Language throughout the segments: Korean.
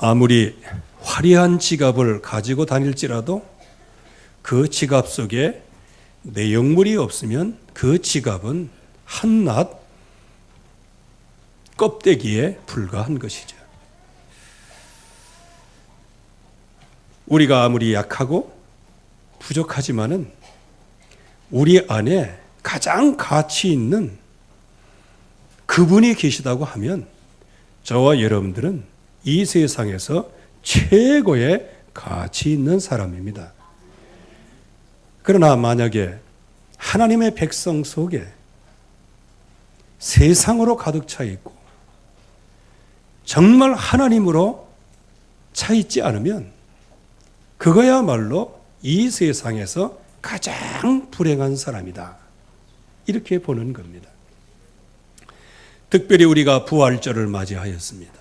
아무리 화려한 지갑을 가지고 다닐지라도 그 지갑 속에 내용물이 없으면 그 지갑은 한낱 껍데기에 불과한 것이죠. 우리가 아무리 약하고 부족하지만은 우리 안에 가장 가치 있는 그분이 계시다고 하면 저와 여러분들은 이 세상에서 최고의 가치 있는 사람입니다. 그러나 만약에 하나님의 백성 속에 세상으로 가득 차 있고 정말 하나님으로 차 있지 않으면 그거야말로 이 세상에서 가장 불행한 사람이다. 이렇게 보는 겁니다. 특별히 우리가 부활절을 맞이하였습니다.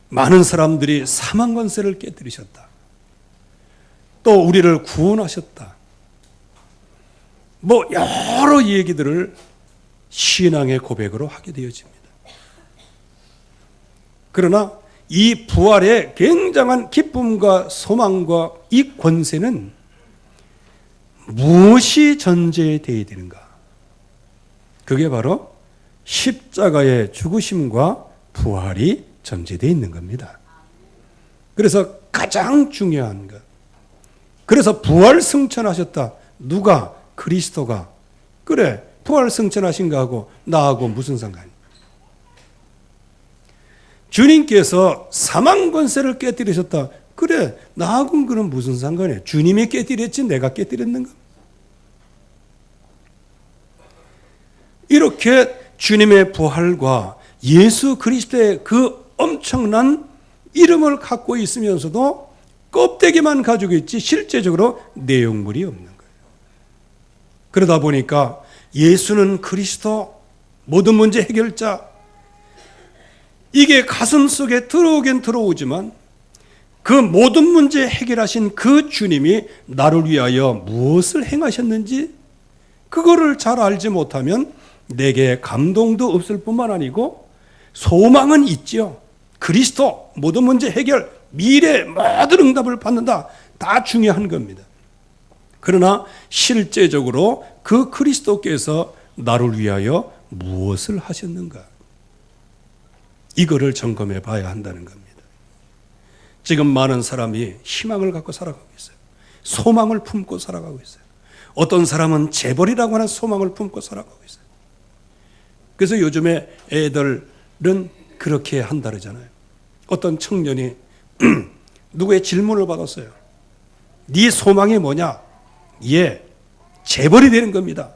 많은 사람들이 사망 권세를 깨뜨리셨다. 또 우리를 구원하셨다. 여러 얘기들을 신앙의 고백으로 하게 되어집니다. 그러나 이 부활의 굉장한 기쁨과 소망과 이 권세는 무엇이 전제되어야 되는가? 그게 바로 십자가의 죽으심과 부활이 전제되어 있는 겁니다. 그래서 가장 중요한 것. 그래서 부활 승천하셨다. 누가? 그리스도가. 그래, 부활 승천하신 거하고 나하고 무슨 상관이야? 주님께서 사망 권세를 깨뜨리셨다. 그래, 나하고는 그럼 무슨 상관이야? 주님이 깨뜨렸지 내가 깨뜨렸는가? 이렇게 주님의 부활과 예수 그리스도의 그 엄청난 이름을 갖고 있으면서도 껍데기만 가지고 있지 실제적으로 내용물이 없는 거예요. 그러다 보니까 예수는 그리스도, 모든 문제 해결자, 이게 가슴 속에 들어오긴 들어오지만 그 모든 문제 해결하신 그 주님이 나를 위하여 무엇을 행하셨는지 그거를 잘 알지 못하면 내게 감동도 없을 뿐만 아니고 소망은 있지요. 그리스도, 모든 문제 해결, 미래 모든 응답을 받는다. 다 중요한 겁니다. 그러나 실제적으로 그 그리스도께서 나를 위하여 무엇을 하셨는가? 이거를 점검해 봐야 한다는 겁니다. 지금 많은 사람이 희망을 갖고 살아가고 있어요. 소망을 품고 살아가고 있어요. 어떤 사람은 재벌이라고 하는 소망을 품고 살아가고 있어요. 그래서 요즘에 애들은 그렇게 한다 그러잖아요. 어떤 청년이 누구의 질문을 받았어요. 네 소망이 뭐냐? 예, 재벌이 되는 겁니다.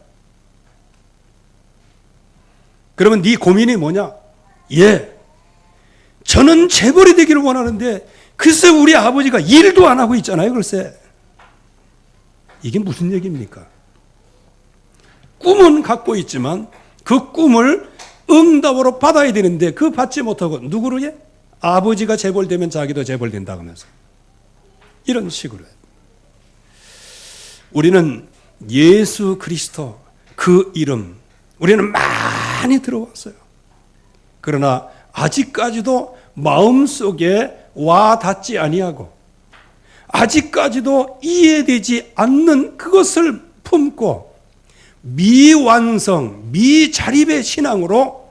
그러면 네 고민이 뭐냐? 예, 저는 재벌이 되기를 원하는데 글쎄 우리 아버지가 일도 안 하고 있잖아요. 글쎄 이게 무슨 얘기입니까? 꿈은 갖고 있지만 그 꿈을 응답으로 받아야 되는데 그 받지 못하고 누구를 해? 아버지가 재벌되면 자기도 재벌된다고 하면서 이런 식으로 해요. 우리는 예수 그리스도 그 이름 우리는 많이 들어왔어요. 그러나 아직까지도 마음속에 와 닿지 아니하고 아직까지도 이해되지 않는 그것을 품고 미완성, 미자립의 신앙으로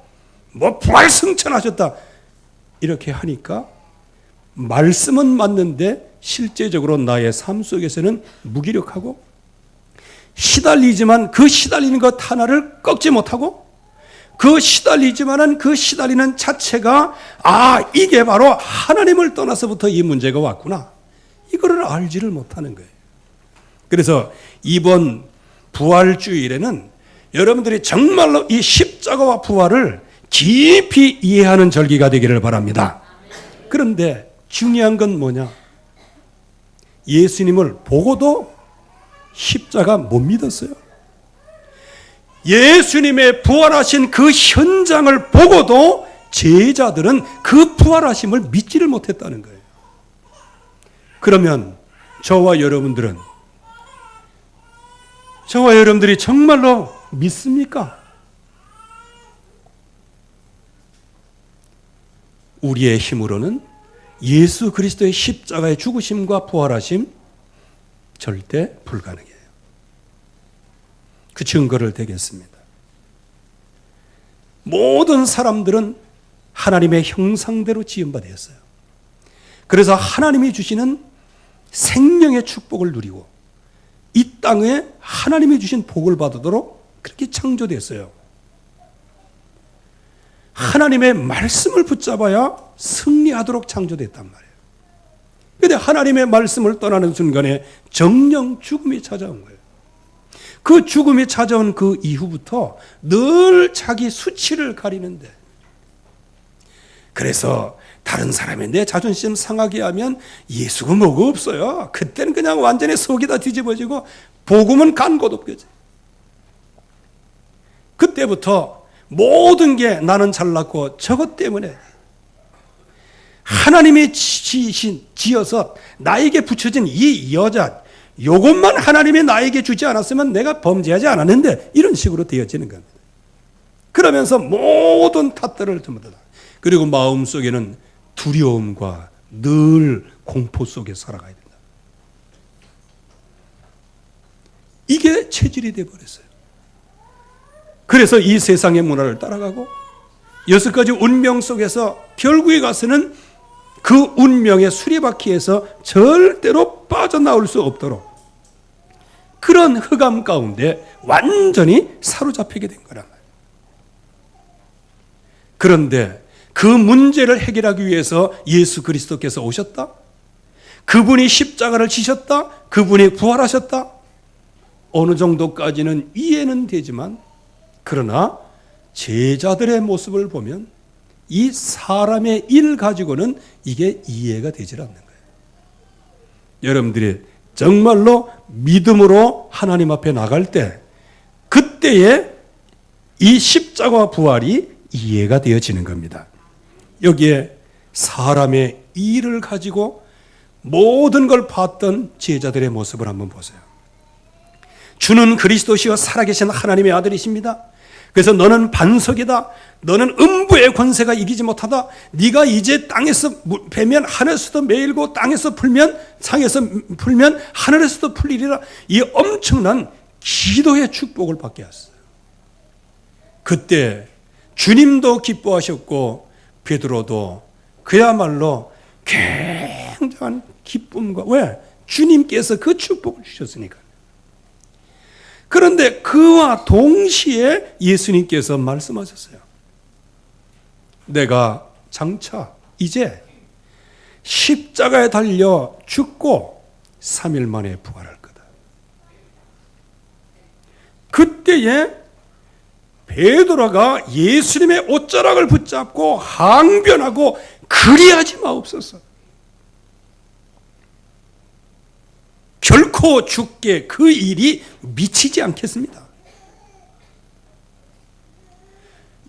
부활승천하셨다 이렇게 하니까 말씀은 맞는데 실제적으로 나의 삶 속에서는 무기력하고 시달리지만 그 시달리는 것 하나를 꺾지 못하고 그 시달리지만은 그 시달리는 자체가 이게 바로 하나님을 떠나서부터 이 문제가 왔구나. 이거를 알지를 못하는 거예요. 그래서 이번 부활주일에는 여러분들이 정말로 이 십자가와 부활을 깊이 이해하는 절기가 되기를 바랍니다. 그런데 중요한 건 뭐냐? 예수님을 보고도 십자가 못 믿었어요. 예수님의 부활하신 그 현장을 보고도 제자들은 그 부활하심을 믿지를 못했다는 거예요. 그러면 저와 여러분들이 정말로 믿습니까? 우리의 힘으로는 예수 그리스도의 십자가의 죽으심과 부활하심 절대 불가능해요. 그 증거를 대겠습니다. 모든 사람들은 하나님의 형상대로 지음받았어요. 그래서 하나님이 주시는 생명의 축복을 누리고 이 땅에 하나님이 주신 복을 받도록 그렇게 창조됐어요. 하나님의 말씀을 붙잡아야 승리하도록 창조됐단 말이에요. 그런데 하나님의 말씀을 떠나는 순간에 정령 죽음이 찾아온 거예요. 그 죽음이 찾아온 그 이후부터 늘 자기 수치를 가리는데, 그래서 다른 사람이 내 자존심 상하게 하면 예수가 뭐가 없어요. 그때는 그냥 완전히 속이 다 뒤집어지고 복음은 간 곳 없겠지. 그때부터 모든 게 나는 잘났고 저것 때문에 하나님이 지어서 나에게 붙여진 이 여자, 요것만 하나님이 나에게 주지 않았으면 내가 범죄하지 않았는데, 이런 식으로 되어지는 겁니다. 그러면서 모든 탓들을 전부 다, 그리고 마음속에는 두려움과 늘 공포 속에 살아가야 된다. 이게 체질이 되어버렸어요. 그래서 이 세상의 문화를 따라가고 6가지 운명 속에서 결국에 가서는 그 운명의 수리바퀴에서 절대로 빠져나올 수 없도록 그런 흑암 가운데 완전히 사로잡히게 된 거란 말이에요. 그런데 그 문제를 해결하기 위해서 예수 그리스도께서 오셨다? 그분이 십자가를 지셨다? 그분이 부활하셨다? 어느 정도까지는 이해는 되지만, 그러나 제자들의 모습을 보면 이 사람의 일 가지고는 이게 이해가 되질 않는 거예요. 여러분들이 정말로 믿음으로 하나님 앞에 나갈 때, 그때에 이 십자가와 부활이 이해가 되어지는 겁니다. 여기에 사람의 일을 가지고 모든 걸 봤던 제자들의 모습을 한번 보세요. 주는 그리스도시요 살아계신 하나님의 아들이십니다. 그래서 너는 반석이다. 너는 음부의 권세가 이기지 못하다. 네가 이제 땅에서 베면 하늘에서도 메일고 땅에서 풀면 상에서 풀면 하늘에서도 풀리리라. 이 엄청난 기도의 축복을 받게 하셨어요. 그때 주님도 기뻐하셨고 베드로도 그야말로 굉장한 기쁨과, 왜? 주님께서 그 축복을 주셨으니까. 그런데 그와 동시에 예수님께서 말씀하셨어요. 내가 장차 이제 십자가에 달려 죽고 3일 만에 부활할 거다. 그때에 베드로가 예수님의 옷자락을 붙잡고 항변하고 그리하지 마옵소서. 결코 죽게 그 일이 미치지 않겠습니다.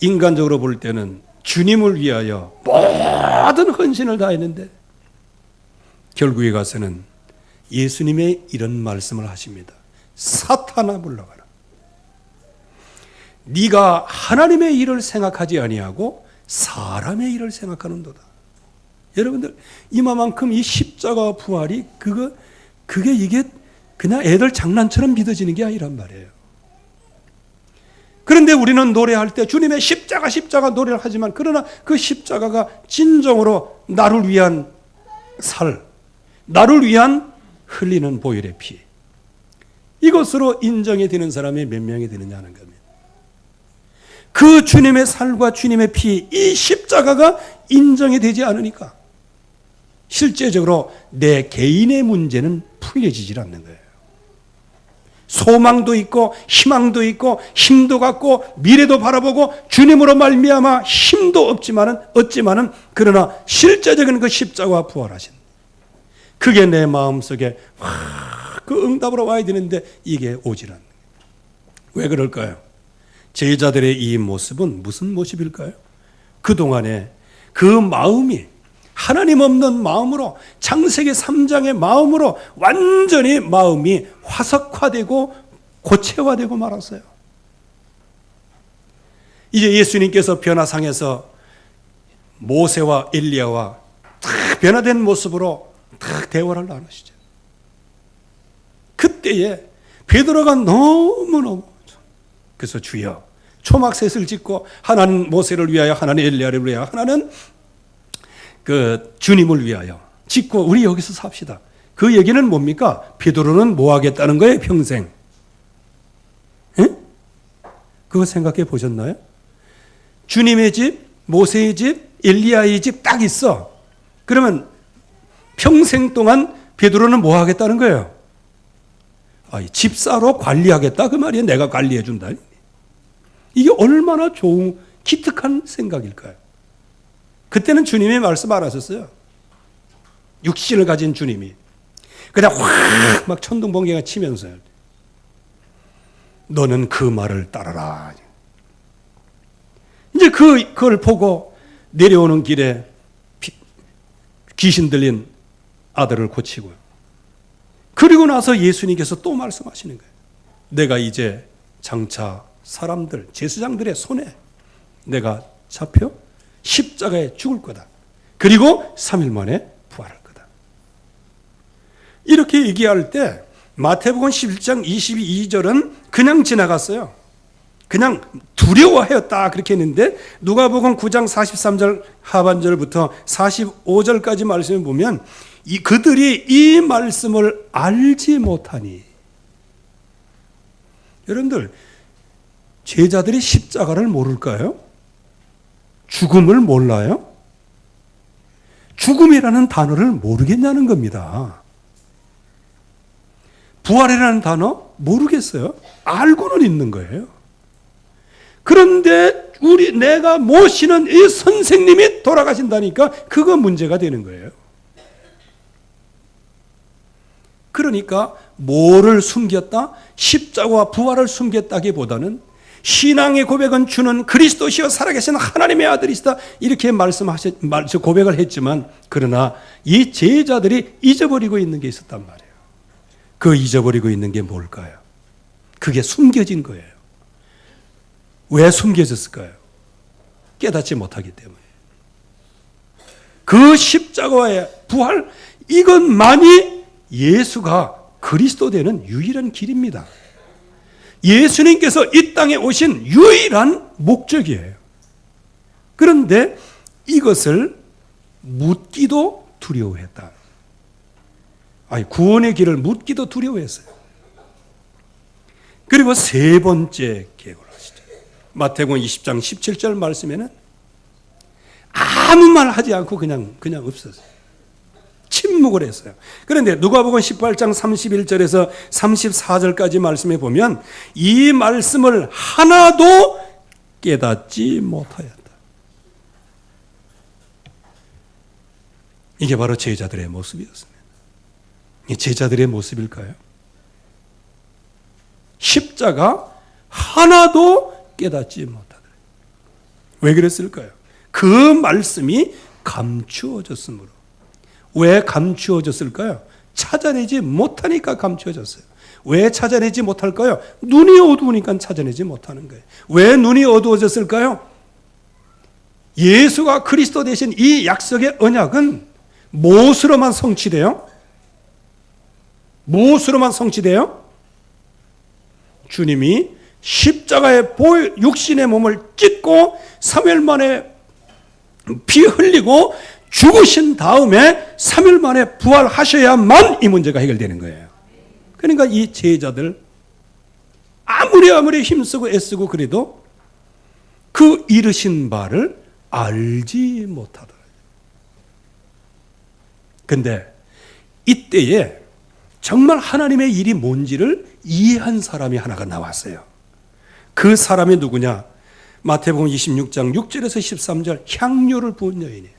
인간적으로 볼 때는 주님을 위하여 모든 헌신을 다했는데 결국에 가서는 예수님의 이런 말씀을 하십니다. 사탄아 물러가라. 네가 하나님의 일을 생각하지 아니하고 사람의 일을 생각하는도다. 여러분들, 이만큼 이 십자가 부활이 그게 이게 그냥 애들 장난처럼 믿어지는 게 아니란 말이에요. 그런데 우리는 노래할 때 주님의 십자가 노래를 하지만, 그러나 그 십자가가 진정으로 나를 위한 살, 나를 위한 흘리는 보혈의 피, 이것으로 인정이 되는 사람이 몇 명이 되느냐는 겁니다. 그 주님의 살과 주님의 피, 이 십자가가 인정이 되지 않으니까 실제적으로 내 개인의 문제는 풀려지질 않는 거예요. 소망도 있고 희망도 있고 힘도 갖고 미래도 바라보고 주님으로 말미암아 힘도 없지만은 그러나 실제적인 그 십자가와 부활하신, 그게 내 마음속에 그 응답으로 와야 되는데 이게 오질 않는 거예요. 왜 그럴까요? 제자들의 이 모습은 무슨 모습일까요? 그동안에 그 마음이 하나님 없는 마음으로, 창세기 3장의 마음으로 완전히 마음이 화석화되고 고체화되고 말았어요. 이제 예수님께서 변화상에서 모세와 엘리야와 탁 변화된 모습으로 탁 대화를 나누시죠. 그때에 베드로가 너무너무 그래서 주여 초막셋을 짓고 하나는 모세를 위하여 하나는 엘리야를 위하여 하나는 그 주님을 위하여 짓고 우리 여기서 삽시다. 그 얘기는 뭡니까? 베드로는 뭐 하겠다는 거예요? 평생. 에? 그거 생각해 보셨나요? 주님의 집, 모세의 집, 엘리야의 집 딱 있어. 그러면 평생 동안 베드로는 뭐 하겠다는 거예요? 집사로 관리하겠다 그 말이에요. 내가 관리해 준다. 이게 얼마나 좋은 기특한 생각일까요? 그때는 주님이 말씀 안 하셨어요. 육신을 가진 주님이 그냥 확 막 천둥번개가 치면서요. 너는 그 말을 따라라. 이제 그걸 보고 내려오는 길에 귀신 들린 아들을 고치고요. 그리고 나서 예수님께서 또 말씀하시는 거예요. 내가 이제 장차 사람들, 제사장들의 손에 내가 잡혀 십자가에 죽을 거다. 그리고 3일 만에 부활할 거다. 이렇게 얘기할 때 마태복음 11장 22절은 그냥 지나갔어요. 그냥 두려워하였다 그렇게 했는데 누가복음 9장 43절 하반절부터 45절까지 말씀을 보면 그들이 이 말씀을 알지 못하니 여러분들 제자들이 십자가를 모를까요? 죽음을 몰라요? 죽음이라는 단어를 모르겠냐는 겁니다. 부활이라는 단어 모르겠어요? 알고는 있는 거예요. 그런데 내가 모시는 이 선생님이 돌아가신다니까 그거 문제가 되는 거예요. 그러니까 뭐를 숨겼다? 십자가와 부활을 숨겼다기보다는 신앙의 고백은 주는 그리스도시여 살아계신 하나님의 아들이시다 이렇게 고백을 했지만 그러나 이 제자들이 잊어버리고 있는 게 있었단 말이에요. 그 잊어버리고 있는 게 뭘까요? 그게 숨겨진 거예요. 왜 숨겨졌을까요? 깨닫지 못하기 때문에. 그 십자가의 부활 이것만이 예수가 그리스도 되는 유일한 길입니다. 예수님께서 이 땅에 오신 유일한 목적이에요. 그런데 이것을 묻기도 두려워했다. 구원의 길을 묻기도 두려워했어요. 그리고 세 번째 계획을 하시죠. 마태복음 20장 17절 말씀에는 아무 말 하지 않고 그냥 없었어요. 침묵을 했어요. 그런데 누가복음 18장 31절에서 34절까지 말씀해 보면 이 말씀을 하나도 깨닫지 못하였다. 이게 바로 제자들의 모습이었습니다. 이 제자들의 모습일까요? 십자가 하나도 깨닫지 못하더라. 왜 그랬을까요? 그 말씀이 감추어졌으므로. 왜 감추어졌을까요? 찾아내지 못하니까 감추어졌어요. 왜 찾아내지 못할까요? 눈이 어두우니까 찾아내지 못하는 거예요. 왜 눈이 어두워졌을까요? 예수가 그리스도 되신 이 약속의 언약은 무엇으로만 성취돼요? 무엇으로만 성취돼요? 주님이 십자가에 육신의 몸을 찢고 3일 만에 피 흘리고 죽으신 다음에 3일 만에 부활하셔야만 이 문제가 해결되는 거예요. 그러니까 이 제자들 아무리 힘쓰고 애쓰고 그래도 그 이르신 바를 알지 못하더라고요. 근데 이때에 정말 하나님의 일이 뭔지를 이해한 사람이 하나가 나왔어요. 그 사람이 누구냐? 마태복음 26장 6절에서 13절 향료를 부은 여인이에요.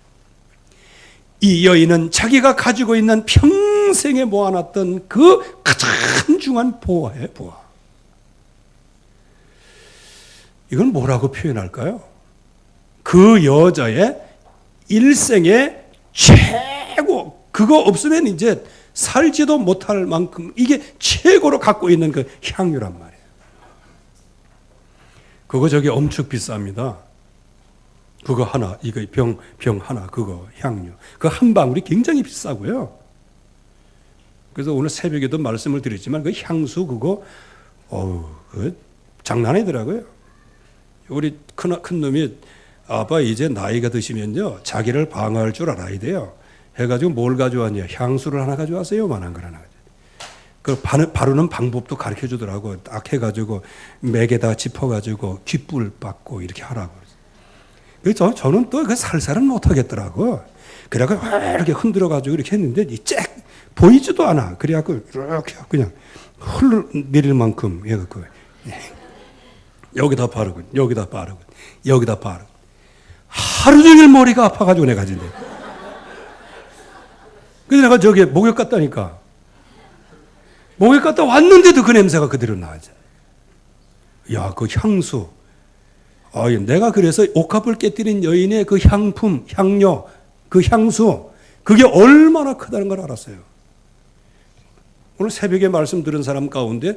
이 여인은 자기가 가지고 있는 평생에 모아놨던 그 가장 중요한 보화예요, 보화. 이건 뭐라고 표현할까요? 그 여자의 일생의 최고, 그거 없으면 이제 살지도 못할 만큼 이게 최고로 갖고 있는 그 향유란 말이에요. 그거 저기 엄청 비쌉니다. 그거 하나, 이거 병 하나, 그거 향유. 그 한 방울이 굉장히 비싸고요. 그래서 오늘 새벽에도 말씀을 드렸지만 그 향수 그거, 그 장난 아니더라고요. 우리 큰 놈이 아빠 이제 나이가 드시면요, 자기를 방어할 줄 알아야 돼요. 해가지고 뭘 가져왔냐? 향수를 하나 가져왔어요. 만한 걸 하나. 그 바르는 방법도 가르쳐 주더라고. 딱 해가지고 맥에다 짚어가지고 귓불 받고 이렇게 하라고. 그래서 저는 또 그 살살은 못하겠더라고. 그래갖고 이렇게 흔들어가지고 이렇게 했는데 쫙 보이지도 않아. 그래갖고 이렇게 그냥 흘러내릴 만큼 해갖고 여기다 바르고 여기다 바르고 여기다 바르고 하루 종일 머리가 아파가지고 내가 진짜. 그래서 내가 저기 목욕 갔다니까. 목욕 갔다 왔는데도 그 냄새가 그대로 나지. 야, 그 향수. 내가 그래서 옥합을 깨뜨린 여인의 그 향품, 향료, 그 향수, 그게 얼마나 크다는 걸 알았어요. 오늘 새벽에 말씀 들은 사람 가운데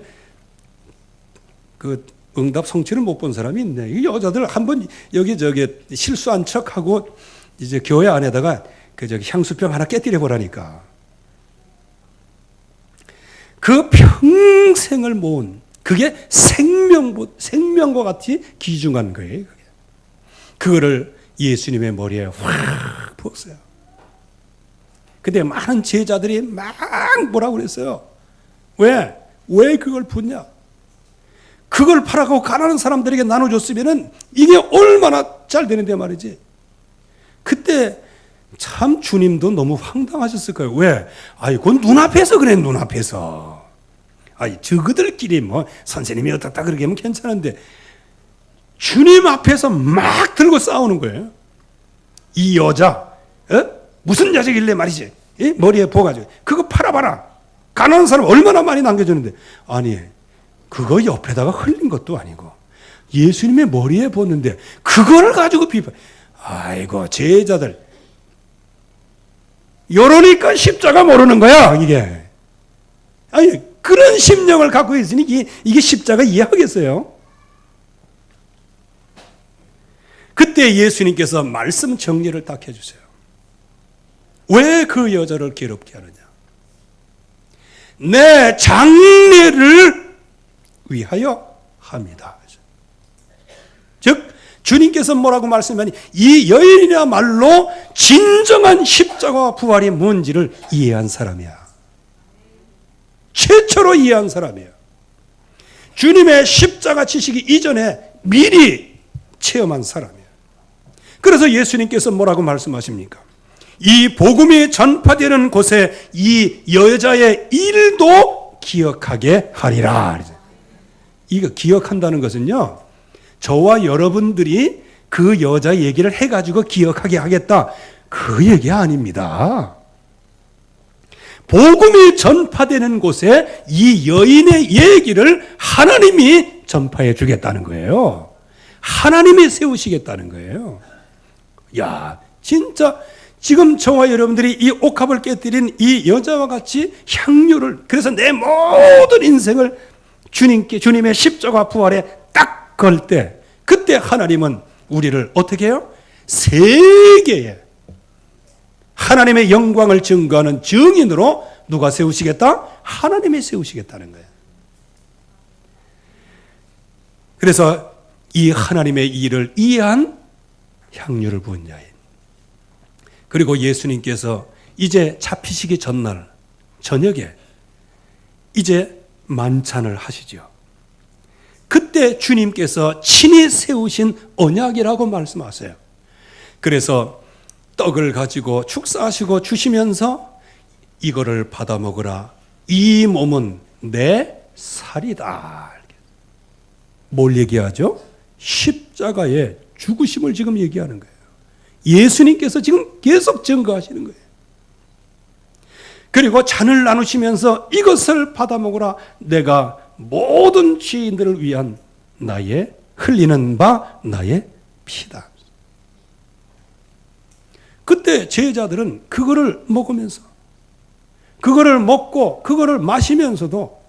그 응답 성취를 못 본 사람이 있네. 이 여자들 한번 여기 저기 실수한 척하고 이제 교회 안에다가 그 저기 향수병 하나 깨뜨려 보라니까. 그 평생을 모은 그게 생명과 같이 귀중한 거예요. 그거를 예수님의 머리에 확 부었어요. 근데 많은 제자들이 막 뭐라고 그랬어요. 왜 그걸 붓냐? 그걸 팔아가고 가난한 사람들에게 나눠줬으면 이게 얼마나 잘 되는데 말이지. 그때 참 주님도 너무 황당하셨을 거예요. 왜? 그건 눈앞에서 그래, 눈앞에서. 저그들끼리 뭐 선생님이 어떻다 그러게 하면 괜찮은데 주님 앞에서 막 들고 싸우는 거예요. 이 여자, 무슨 여자길래 말이지? 머리에 부어가지고 그거 팔아봐라. 가난한 사람 얼마나 많이 남겨주는데. 아니, 그거 옆에다가 흘린 것도 아니고 예수님의 머리에 부었는데 그거를 가지고 비판. 아이고, 제자들. 이러니까 십자가 모르는 거야, 이게. 아니, 그런 심령을 갖고 있으니 이게 십자가 이해하겠어요? 그때 예수님께서 말씀 정리를 딱 해주세요. 왜 그 여자를 괴롭게 하느냐? 내 장래를 위하여 합니다. 즉 주님께서 뭐라고 말씀하니 이 여인이야말로 진정한 십자가와 부활이 뭔지를 이해한 사람이야. 최초로 이해한 사람이에요. 주님의 십자가 지시기 이전에 미리 체험한 사람이에요. 그래서 예수님께서 뭐라고 말씀하십니까? 이 복음이 전파되는 곳에 이 여자의 일도 기억하게 하리라. 이거 기억한다는 것은요, 저와 여러분들이 그 여자 얘기를 해가지고 기억하게 하겠다, 그 얘기 아닙니다. 복음이 전파되는 곳에 이 여인의 얘기를 하나님이 전파해 주겠다는 거예요. 하나님이 세우시겠다는 거예요. 야, 진짜 지금 저와 여러분들이 이 옥합을 깨뜨린 이 여자와 같이 향유를, 그래서 내 모든 인생을 주님의 십자가 부활에 딱 걸 때, 그때 하나님은 우리를 어떻게 해요? 세계에 하나님의 영광을 증거하는 증인으로 누가 세우시겠다? 하나님이 세우시겠다는 거예요. 그래서 이 하나님의 일을 이해한 향유를 부은 자인. 그리고 예수님께서 이제 잡히시기 전날 저녁에 이제 만찬을 하시죠. 그때 주님께서 친히 세우신 언약이라고 말씀하세요. 그래서 떡을 가지고 축사하시고 주시면서 이거를 받아 먹으라. 이 몸은 내 살이다. 뭘 얘기하죠? 십자가의 죽으심을 지금 얘기하는 거예요. 예수님께서 지금 계속 증거하시는 거예요. 그리고 잔을 나누시면서 이것을 받아 먹으라. 내가 모든 죄인들을 위한 나의 흘리는 바 나의 피다. 그때 제자들은 그거를 먹으면서, 그거를 먹고 그거를 마시면서도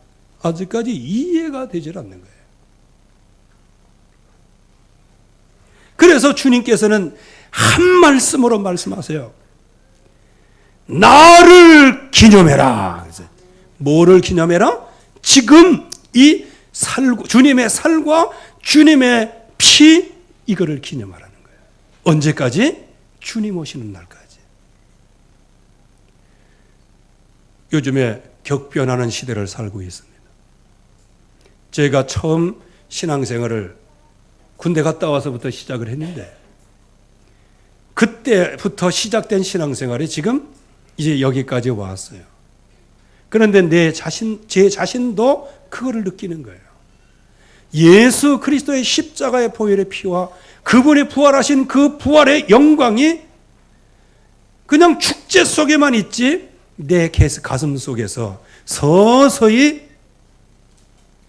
아직까지 이해가 되질 않는 거예요. 그래서 주님께서는 한 말씀으로 말씀하세요. 나를 기념해라. 그래서 뭐를 기념해라? 지금 이 주님의 살과 주님의 피, 이거를 기념하라는 거예요. 언제까지? 주님 오시는 날까지. 요즘에 격변하는 시대를 살고 있습니다. 제가 처음 신앙생활을 군대 갔다 와서부터 시작을 했는데, 그때부터 시작된 신앙생활이 지금 이제 여기까지 왔어요. 그런데 제 자신도 그거를 느끼는 거예요. 예수 그리스도의 십자가의 보혈의 피와 그분이 부활하신 그 부활의 영광이 그냥 축제 속에만 있지, 내 가슴 속에서 서서히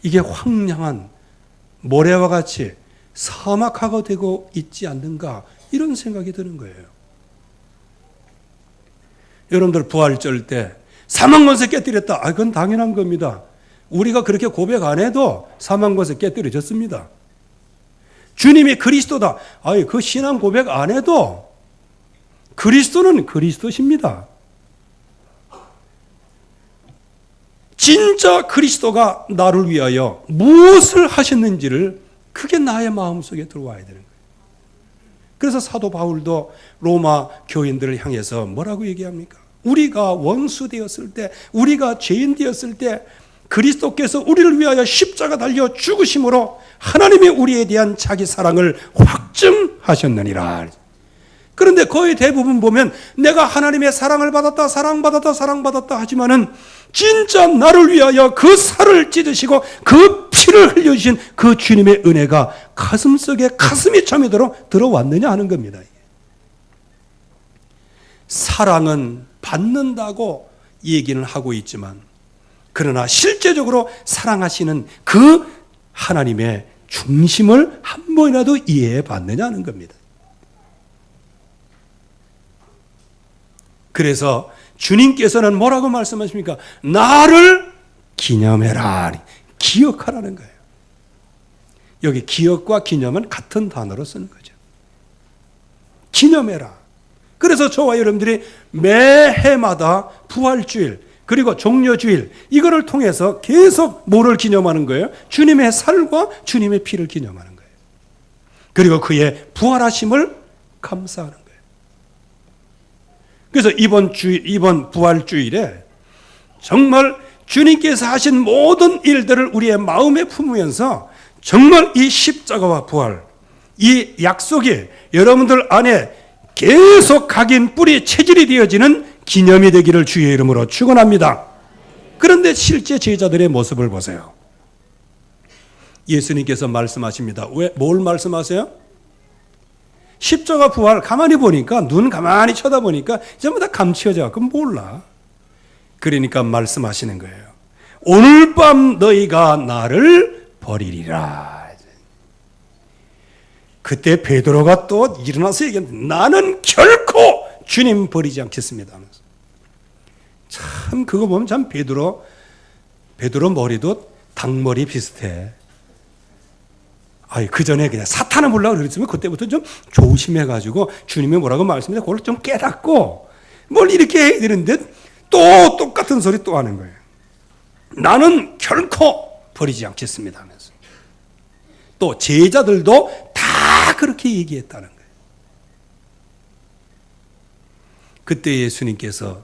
이게 황량한 모래와 같이 사막화가 되고 있지 않는가, 이런 생각이 드는 거예요. 여러분들 부활절 때 사망권세 깨뜨렸다. 그건 당연한 겁니다. 우리가 그렇게 고백 안 해도 사망권세 깨뜨려졌습니다. 주님이 그리스도다. 그 신앙 고백 안 해도 그리스도는 그리스도십니다. 진짜 그리스도가 나를 위하여 무엇을 하셨는지를, 그게 나의 마음속에 들어와야 되는 거예요. 그래서 사도 바울도 로마 교인들을 향해서 뭐라고 얘기합니까? 우리가 원수 되었을 때, 우리가 죄인 되었을 때 그리스도께서 우리를 위하여 십자가 달려 죽으심으로 하나님이 우리에 대한 자기 사랑을 확증하셨느니라. 그런데 거의 대부분 보면 내가 하나님의 사랑을 받았다, 사랑받았다 하지만은 진짜 나를 위하여 그 살을 찢으시고 그 피를 흘려주신 그 주님의 은혜가 가슴속에 가슴이 참이도록 들어왔느냐 하는 겁니다. 사랑은 받는다고 얘기는 하고 있지만, 그러나 실제적으로 사랑하시는 그 하나님의 중심을 한 번이라도 이해해 봤느냐는 겁니다. 그래서 주님께서는 뭐라고 말씀하십니까? 나를 기념해라. 기억하라는 거예요. 여기 기억과 기념은 같은 단어로 쓰는 거죠. 기념해라. 그래서 저와 여러분들이 매해마다 부활주일, 그리고 종려주일, 이거를 통해서 계속 뭐를 기념하는 거예요? 주님의 살과 주님의 피를 기념하는 거예요. 그리고 그의 부활하심을 감사하는 거예요. 그래서 이번 부활주일에 정말 주님께서 하신 모든 일들을 우리의 마음에 품으면서 정말 이 십자가와 부활, 이 약속이 여러분들 안에 계속 각인 뿌리 체질이 되어지는 기념이 되기를 주의 이름으로 축원합니다. 그런데 실제 제자들의 모습을 보세요. 예수님께서 말씀하십니다. 뭘 말씀하세요? 십자가 부활 가만히 보니까, 눈 가만히 쳐다보니까 전부 다 감추어져 갖고 몰라. 그러니까 말씀하시는 거예요. 오늘 밤 너희가 나를 버리리라. 그때 베드로가 또 일어나서 얘기했는데, 나는 결코 주님 버리지 않겠습니다. 참 그거 보면 참 베드로 머리도 닭머리 비슷해. 그 전에 그냥 사탄을 보려고 그랬으면 그때부터 좀 조심해가지고 주님이 뭐라고 말씀해 그걸 좀 깨닫고 뭘 이렇게 해야 되는데 또 똑같은 소리 또 하는 거예요. 나는 결코 버리지 않겠습니다 하면서. 또 제자들도 다 그렇게 얘기했다는 거예요. 그때 예수님께서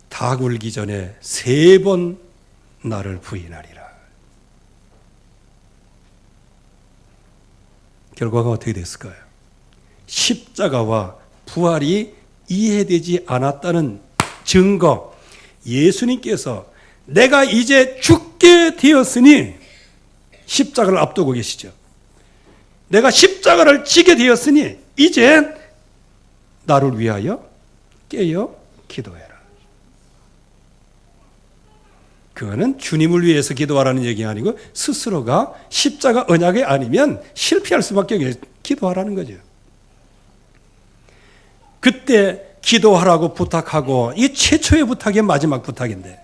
닭 울기 전에 3번 나를 부인하리라. 결과가 어떻게 됐을까요? 십자가와 부활이 이해되지 않았다는 증거, 예수님께서 내가 이제 죽게 되었으니, 십자가를 앞두고 계시죠. 내가 십자가를 지게 되었으니 이제 나를 위하여 깨어 기도해라. 그거는 주님을 위해서 기도하라는 얘기가 아니고 스스로가 십자가 언약이 아니면 실패할 수밖에 없게 기도하라는 거죠. 그때 기도하라고 부탁하고, 이 최초의 부탁이 마지막 부탁인데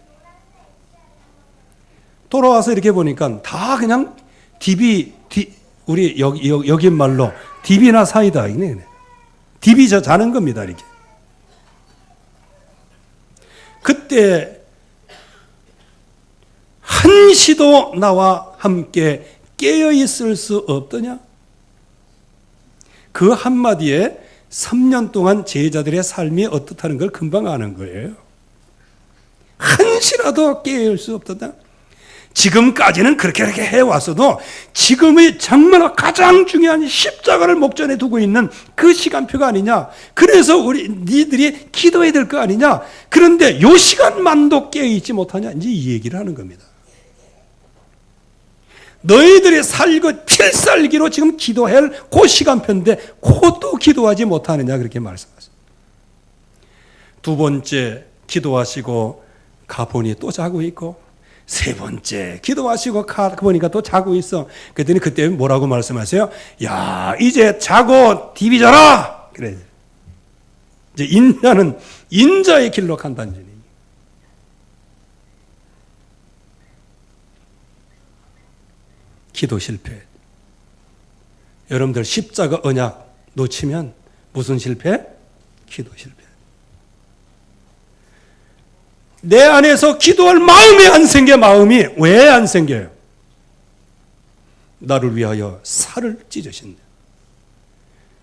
돌아와서 이렇게 보니까 다 그냥 우리 여기 말로 딥이나 사이다. 딥이 저 자는 겁니다. 이렇게. 그때 한시도 나와 함께 깨어 있을 수 없더냐? 그 한마디에 3년 동안 제자들의 삶이 어떻다는 걸 금방 아는 거예요. 한시라도 깨어 있을 수 없더냐? 지금까지는 그렇게 해왔어도 지금이 정말 가장 중요한 십자가를 목전에 두고 있는 그 시간표가 아니냐. 그래서 니들이 기도해야 될 거 아니냐. 그런데 요 시간만도 깨어있지 못하냐. 이제 이 얘기를 하는 겁니다. 너희들이 필살기로 지금 기도할 그 시간표인데 그것도 기도하지 못하느냐. 그렇게 말씀하셨습니다. 두 번째 기도하시고 가보니 또 자고 있고, 세 번째 기도하시고 보니까 또 자고 있어. 그랬더니 그때 뭐라고 말씀하세요? 야, 이제 자고 디비 자라. 그래. 이제 인자는 인자의 길로 간다는 얘기. 기도 실패. 여러분들 십자가 언약 놓치면 무슨 실패? 기도 실패. 내 안에서 기도할 마음이 안 생겨. 마음이 왜 안 생겨요? 나를 위하여 살을 찢으신다.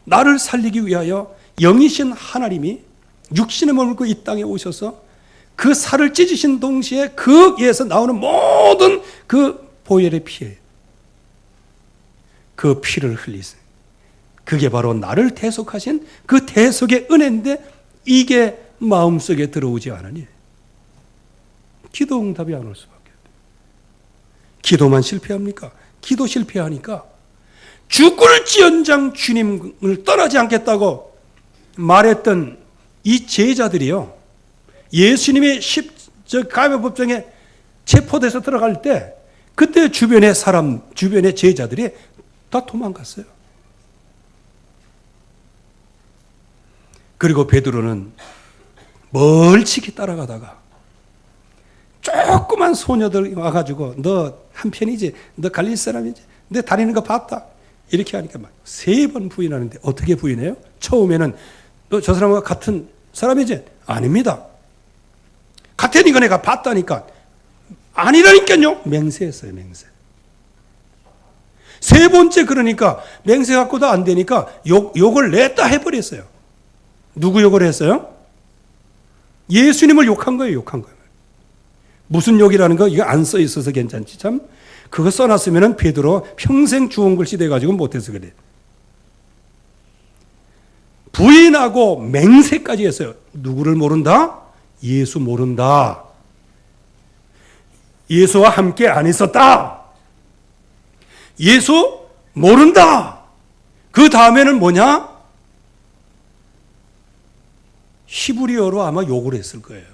나를 살리기 위하여 영이신 하나님이 육신의 몸을 입고 이 땅에 오셔서 그 살을 찢으신 동시에 그에서 나오는 모든 그 보혈의 피예요. 그 피를 흘리세요. 그게 바로 나를 대속하신 그 대속의 은혜인데 이게 마음속에 들어오지 않으니 기도 응답이 안 올 수밖에 없어요. 기도만 실패합니까? 기도 실패하니까 죽을지언정 주님을 떠나지 않겠다고 말했던 이 제자들이요. 예수님이 가벼법정에 체포돼서 들어갈 때 그때 주변의 제자들이 다 도망갔어요. 그리고 베드로는 멀찍이 따라가다가 조그만 소녀들 와가지고 너 한편이지, 너 갈릴 사람이지, 너 다니는 거 봤다 이렇게 하니까 막 3번 부인하는데 어떻게 부인해요? 처음에는 너 저 사람과 같은 사람이지? 아닙니다. 같으니까 내가 봤다니까. 아니라니까요. 맹세했어요. 맹세. 3번째 그러니까 맹세 갖고도 안 되니까 욕을 냈다 해버렸어요. 누구 욕을 했어요? 예수님을 욕한 거예요. 욕한 거예요. 무슨 욕이라는 거 이거 안 써 있어서 괜찮지 참. 그거 써놨으면 베드로 평생 주홍글씨 돼가지고 못해서 그래. 부인하고 맹세까지 했어요. 누구를 모른다? 예수 모른다. 예수와 함께 안 있었다. 예수 모른다. 그 다음에는 뭐냐? 히브리어로 아마 욕을 했을 거예요.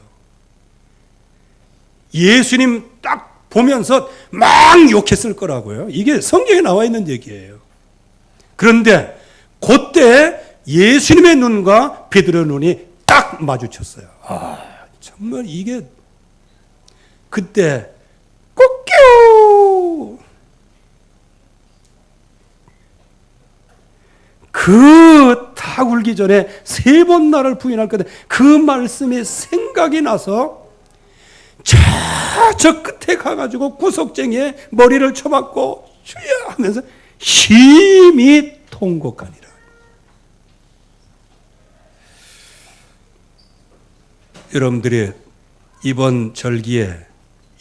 예수님 딱 보면서 막 욕했을 거라고요. 이게 성경에 나와 있는 얘기예요. 그런데 그때 예수님의 눈과 베드로의 눈이 딱 마주쳤어요. 정말 이게 그때 꼭끼우 그 딱 울기 전에 3번 나를 부인할 거다. 그 말씀이 생각이 나서 저 끝에 가가지고 구석쟁이에 머리를 쳐박고 주여 하면서 심히 통곡하니라. 여러분들이 이번 절기에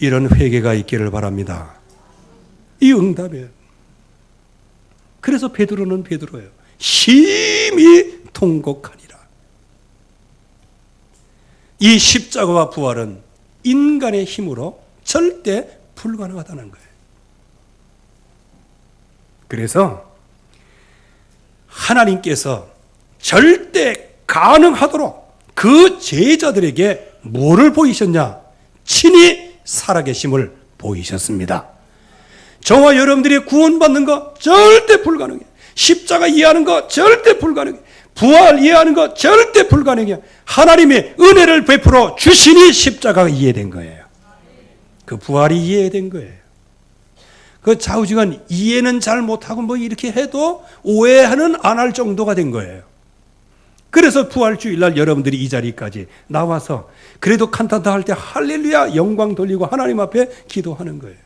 이런 회개가 있기를 바랍니다. 이 응답이에요. 그래서 베드로는 베드로예요. 심히 통곡하니라. 이 십자가와 부활은 인간의 힘으로 절대 불가능하다는 거예요. 그래서 하나님께서 절대 가능하도록 그 제자들에게 뭐를 보이셨냐? 친히 살아계심을 보이셨습니다. 저와 여러분들이 구원받는 거 절대 불가능해요. 십자가 이해하는 거 절대 불가능해요. 부활 이해하는 거 절대 불가능해요. 하나님의 은혜를 베풀어 주시니 십자가가 이해된 거예요. 그 부활이 이해된 거예요. 그 좌우지간 이해는 잘 못하고 뭐 이렇게 해도 오해는 안 할 정도가 된 거예요. 그래서 부활주일날 여러분들이 이 자리까지 나와서 그래도 칸타타 할 때 할렐루야 영광 돌리고 하나님 앞에 기도하는 거예요.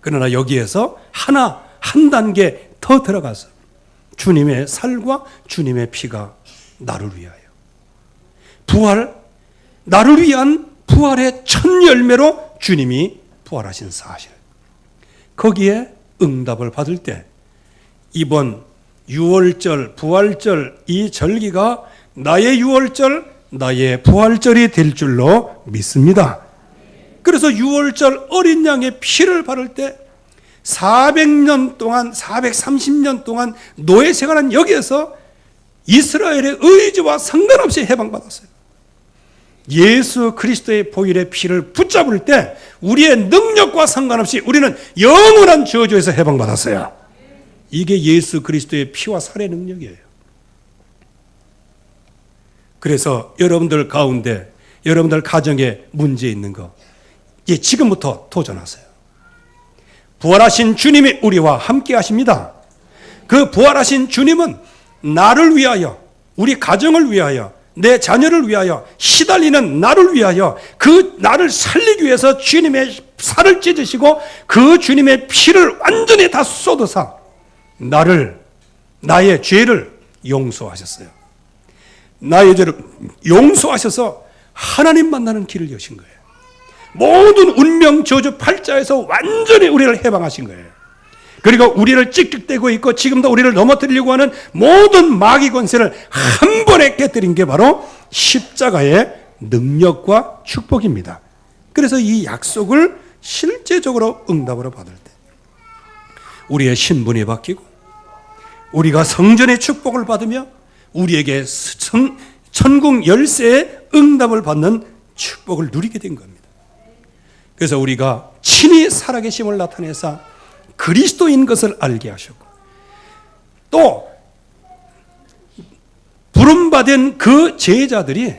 그러나 여기에서 한 단계 더 들어가서 주님의 살과 주님의 피가 나를 위하여 부활, 나를 위한 부활의 첫 열매로 주님이 부활하신 사실, 거기에 응답을 받을 때 이번 6월절, 부활절 이 절기가 나의 6월절, 나의 부활절이 될 줄로 믿습니다. 그래서 6월절 어린 양의 피를 바를 때 400년 동안, 430년 동안 노예 생활한 여기에서 이스라엘의 의지와 상관없이 해방받았어요. 예수 그리스도의 보혈의 피를 붙잡을 때 우리의 능력과 상관없이 우리는 영원한 저주에서 해방받았어요. 이게 예수 그리스도의 피와 살의 능력이에요. 그래서 여러분들 가운데, 여러분들 가정에 문제 있는 거 지금부터 도전하세요. 부활하신 주님이 우리와 함께 하십니다. 그 부활하신 주님은 나를 위하여, 우리 가정을 위하여, 내 자녀를 위하여, 시달리는 나를 위하여, 그 나를 살리기 위해서 주님의 살을 찢으시고 그 주님의 피를 완전히 다 쏟으사 나의 죄를 용서하셨어요. 나의 죄를 용서하셔서 하나님 만나는 길을 여신 거예요. 모든 운명 저주 팔자에서 완전히 우리를 해방하신 거예요. 그리고 우리를 찍찍대고 있고 지금도 우리를 넘어뜨리려고 하는 모든 마귀 권세를 한 번에 깨뜨린 게 바로 십자가의 능력과 축복입니다. 그래서 이 약속을 실제적으로 응답으로 받을 때 우리의 신분이 바뀌고 우리가 성전의 축복을 받으며 우리에게 천국 열쇠의 응답을 받는 축복을 누리게 된 겁니다. 그래서 우리가 친히 살아계심을 나타내사 그리스도인 것을 알게 하셨고, 또 부름받은 그 제자들이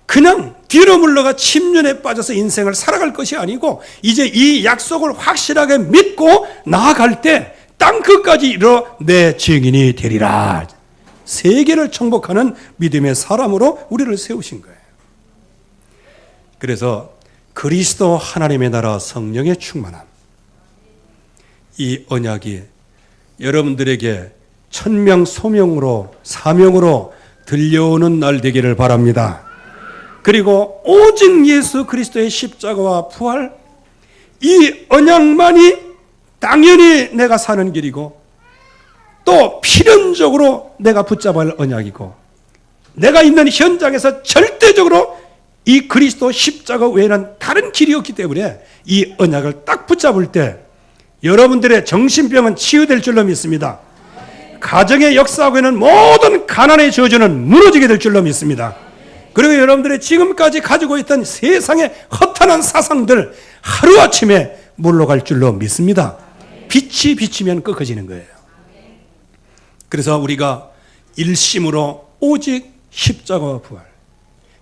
그냥 뒤로 물러가 침륜에 빠져서 인생을 살아갈 것이 아니고 이제 이 약속을 확실하게 믿고 나아갈 때 땅끝까지 이르러 내 증인이 되리라. 세계를 정복하는 믿음의 사람으로 우리를 세우신 거예요. 그래서 그리스도 하나님의 나라 성령의 충만함, 이 언약이 여러분들에게 천명 소명으로 사명으로 들려오는 날 되기를 바랍니다. 그리고 오직 예수 그리스도의 십자가와 부활, 이 언약만이 당연히 내가 사는 길이고 또 필연적으로 내가 붙잡아야 할 언약이고, 내가 있는 현장에서 절대적으로 이 그리스도 십자가 외에는 다른 길이 없기 때문에 이 언약을 딱 붙잡을 때 여러분들의 정신병은 치유될 줄로 믿습니다. 가정의 역사하고 있는 모든 가난의 저주는 무너지게 될 줄로 믿습니다. 그리고 여러분들의 지금까지 가지고 있던 세상의 허탄한 사상들 하루아침에 물러갈 줄로 믿습니다. 빛이 비치면 꺾어지는 거예요. 그래서 우리가 일심으로 오직 십자가와 부활,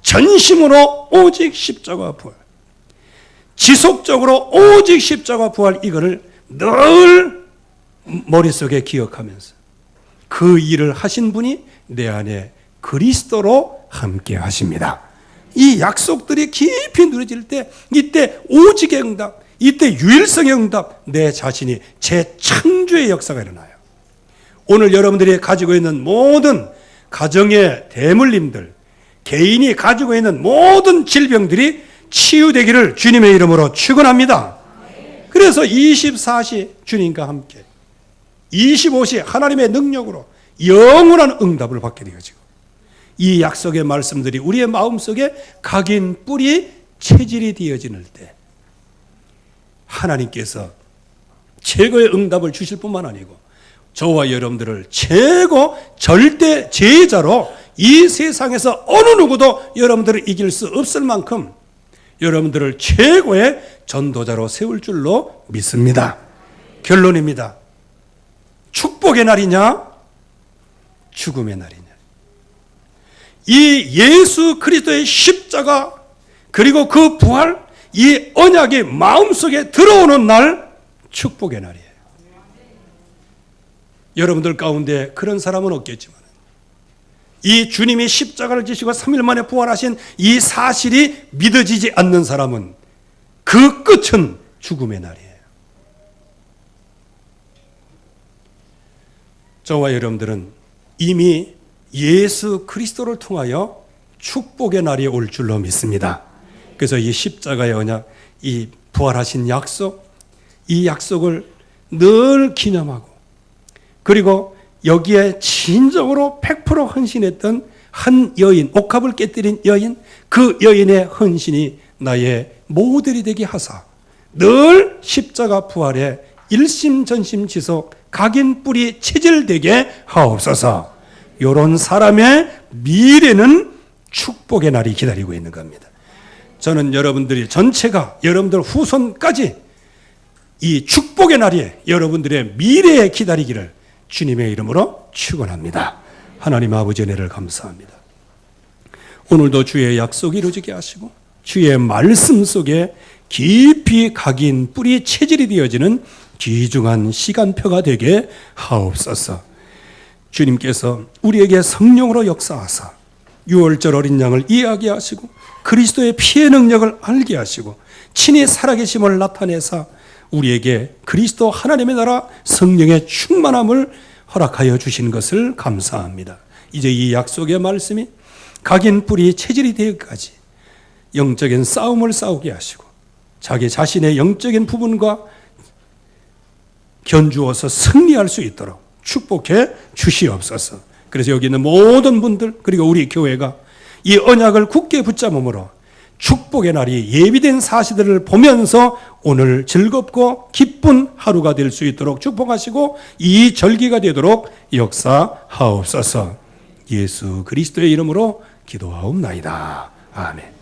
전심으로 오직 십자가와 부활, 지속적으로 오직 십자가와 부활, 이거를 늘 머릿속에 기억하면서 그 일을 하신 분이 내 안에 그리스도로 함께 하십니다. 이 약속들이 깊이 누려질 때 이때 오직의 응답, 이때 유일성의 응답, 내 자신이 재창조의 역사가 일어나요. 오늘 여러분들이 가지고 있는 모든 가정의 대물림들, 개인이 가지고 있는 모든 질병들이 치유되기를 주님의 이름으로 축원합니다. 그래서 24시 주님과 함께 25시 하나님의 능력으로 영원한 응답을 받게 되어지고, 이 약속의 말씀들이 우리의 마음속에 각인 뿌리 체질이 되어지는 때 하나님께서 최고의 응답을 주실 뿐만 아니고 저와 여러분들을 최고 절대 제자로 이 세상에서 어느 누구도 여러분들을 이길 수 없을 만큼 여러분들을 최고의 전도자로 세울 줄로 믿습니다. 결론입니다. 축복의 날이냐, 죽음의 날이냐. 이 예수 그리스도의 십자가 그리고 그 부활, 이 언약이 마음속에 들어오는 날 축복의 날이에요. 여러분들 가운데 그런 사람은 없겠지만 이 주님이 십자가를 지시고 3일 만에 부활하신 이 사실이 믿어지지 않는 사람은 그 끝은 죽음의 날이에요. 저와 여러분들은 이미 예수 그리스도를 통하여 축복의 날이 올 줄로 믿습니다. 그래서 이 십자가의 언약, 이 부활하신 약속, 이 약속을 늘 기념하고, 그리고 여기에 진정으로 100% 헌신했던 한 여인, 옥합을 깨뜨린 여인, 그 여인의 헌신이 나의 모델이 되게 하사 늘 십자가 부활에 일심전심지속 각인 뿌리 체질되게 하옵소서. 이런 사람의 미래는 축복의 날이 기다리고 있는 겁니다. 저는 여러분들이 전체가, 여러분들 후손까지 이 축복의 날이 여러분들의 미래에 기다리기를 주님의 이름으로 축원합니다. 하나님 아버지 은혜를 감사합니다. 오늘도 주의 약속이 이루어지게 하시고 주의 말씀 속에 깊이 각인 뿌리 체질이 되어지는 귀중한 시간표가 되게 하옵소서. 주님께서 우리에게 성령으로 역사하사 유월절 어린 양을 이해하게 하시고 그리스도의 피의 능력을 알게 하시고 친히 살아계심을 나타내사 우리에게 그리스도 하나님의 나라 성령의 충만함을 허락하여 주신 것을 감사합니다. 이제 이 약속의 말씀이 각인 뿌리 체질이 되기까지 영적인 싸움을 싸우게 하시고 자기 자신의 영적인 부분과 견주어서 승리할 수 있도록 축복해 주시옵소서. 그래서 여기 있는 모든 분들, 그리고 우리 교회가 이 언약을 굳게 붙잡음으로 축복의 날이 예비된 사실들을 보면서 오늘 즐겁고 기쁜 하루가 될 수 있도록 축복하시고 이 절기가 되도록 역사하옵소서. 예수 그리스도의 이름으로 기도하옵나이다. 아멘.